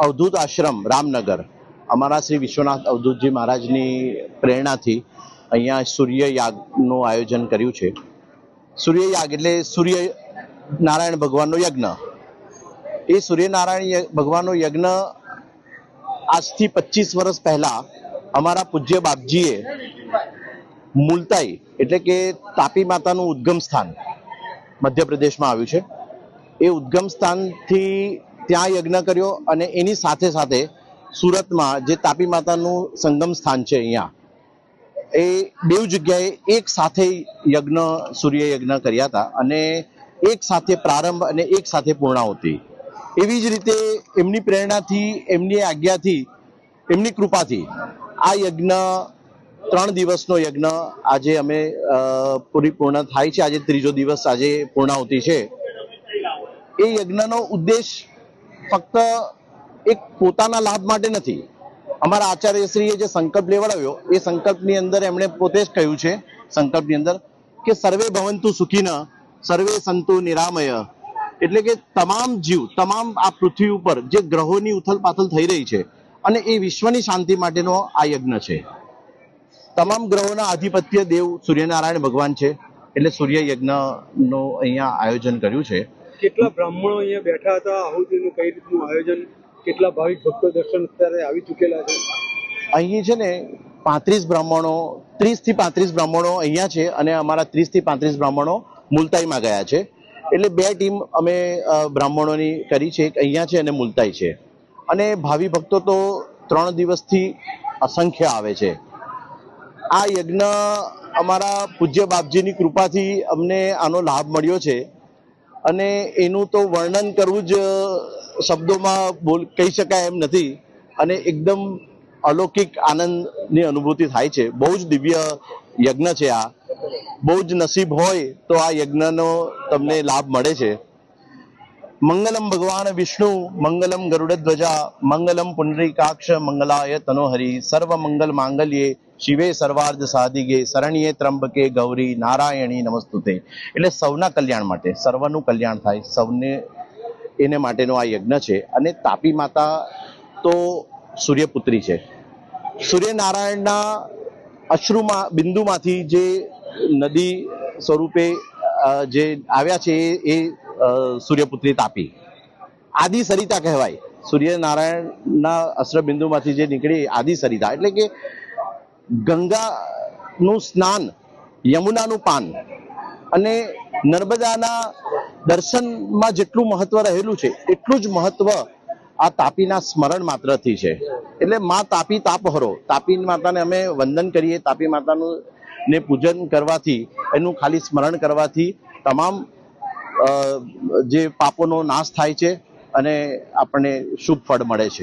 અવધૂત આશ્રમ રામનગર અમારા શ્રી વિશ્વનાથ અવધૂતજી મહારાજની પ્રેરણાથી અહીંયા સૂર્યયાગનું આયોજન કર્યું છે. સૂર્યયાગ એટલે સૂર્ય નારાયણ ભગવાનનો યજ્ઞ. એ સૂર્યનારાયણ ભગવાનનો યજ્ઞ આજથી 25 વર્ષ પહેલા અમારા પૂજ્ય બાપજીએ મુલતાઈ એટલે કે તાપી માતાનું ઉદ્ગમ સ્થાન મધ્યપ્રદેશમાં આવ્યું છે. એ ઉદ્ગમ સ્થાનથી ત્યાં યજ્ઞ કર્યો અને એની સાથે સાથે સુરતમાં જે તાપી માતાનું સંગમ સ્થાન છે અહીંયા એ બે જગ્યાએ એક સાથે યજ્ઞ સૂર્ય યજ્ઞ કર્યા હતા અને એક સાથે પ્રારંભ અને એક સાથે પૂર્ણાહુતિ. એવી જ રીતે એમની પ્રેરણાથી, એમની આજ્ઞાથી, એમની કૃપાથી આ યજ્ઞ 3 દિવસનો યજ્ઞ આજે અમે પૂર્ણ થાય છે. આજે ત્રીજો દિવસ, આજે પૂર્ણાહુતિ છે. એ યજ્ઞનો ઉદ્દેશ ફક્ત એક પોતાના લાભ માટે નથી. અમારા આચાર્યશ્રીએ જે સંકલ્પ લેવડાવ્યો એ સંકલ્પની અંદર એમણે પોતે જ કહ્યું છે સંકલ્પની અંદર કે સર્વે ભવંતુ સુખીનઃ સર્વે સંતુ નિરામય. એટલે કે તમામ જીવ, તમામ આ પૃથ્વી ઉપર જે ગ્રહોની ઉથલપાથલ થઈ રહી છે અને એ વિશ્વની શાંતિ માટેનો આ યજ્ઞ છે. તમામ ગ્રહોના આધિપત્ય દેવ સૂર્યનારાયણ ભગવાન છે એટલે સૂર્ય યજ્ઞનું અહીંયા આયોજન કર્યું છે. કેટલા બ્રાહ્મણો અહીંયા બેઠા હતા? આહુતિનું કઈ રીતનું આયોજન? કેટલા ભાવિક ભક્તો દર્શન અત્યારે આવી ચૂકેલા છે? અહીં છે ને 35 બ્રાહ્મણો, 30 થી 35 બ્રાહ્મણો અહીંયા છે અને અમારા 30 થી 35 બ્રાહ્મણો મુલતાઈમાં ગયા છે. એટલે 2 ટીમ અમે બ્રાહ્મણોની કરી છે, એક અહીંયા છે અને મુલતાઈ છે. અને ભાવિ ભક્તો તો 3 દિવસથી અસંખ્ય આવે છે. આ યજ્ઞ અમારા પૂજ્ય બાપજીની કૃપાથી અમને આનો લાભ મળ્યો છે અને એનું તો વર્ણન કરવું જ શબ્દોમાં કહી શકાય એમ નથી. અને એકદમ અલૌકિક આનંદની અનુભૂતિ થાય છે. બહુ જ દિવ્ય યજ્ઞ છે આ. બહુ જ નસીબ હોય તો આ યજ્ઞનો તમને લાભ મળે છે. મંગલમ ભગવાન વિષ્ણુ મંગલમ ગરુડધ્વજા મંગલમ પુંડરીકાક્ષ મંગલાય તનોહરી સર્વ મંગલ માંગલ્યે શિવે સર્વાર્ધ સાધિકે શરણ્યે ત્રંબકે ગૌરી નારાયણી નમસ્તુતે. એટલે સૌના કલ્યાણ માટે, સર્વનું કલ્યાણ થાય, સૌને એને માટેનો આ યજ્ઞ છે. અને તાપી માતા તો સૂર્યપુત્રી છે. સૂર્યનારાયણના અશ્રુમાં બિંદુમાંથી જે નદી સ્વરૂપે જે આવ્યા છે એ સૂર્યપુત્રી તાપી આદિ સરિતા કહેવાય. સૂર્યનારાયણના અશ્રબિંદુમાંથી જે નીકળી આદિ સરિતા એટલે કે ગંગાનું સ્નાન, યમુનાનું પાન અને નર્મદાના દર્શનમાં જેટલું મહત્વ રહેલું છે એટલું જ મહત્વ આ તાપીના સ્મરણ માત્રથી છે. એટલે મા તાપી તાપહરો, તાપી માતાને અમે વંદન કરીએ. તાપી માતાનું ને પૂજન કરવાથી, એનું ખાલી સ્મરણ કરવાથી તમામ જે પાપોનો નાશ થાય છે અને આપણને શુભ ફળ મળે છે.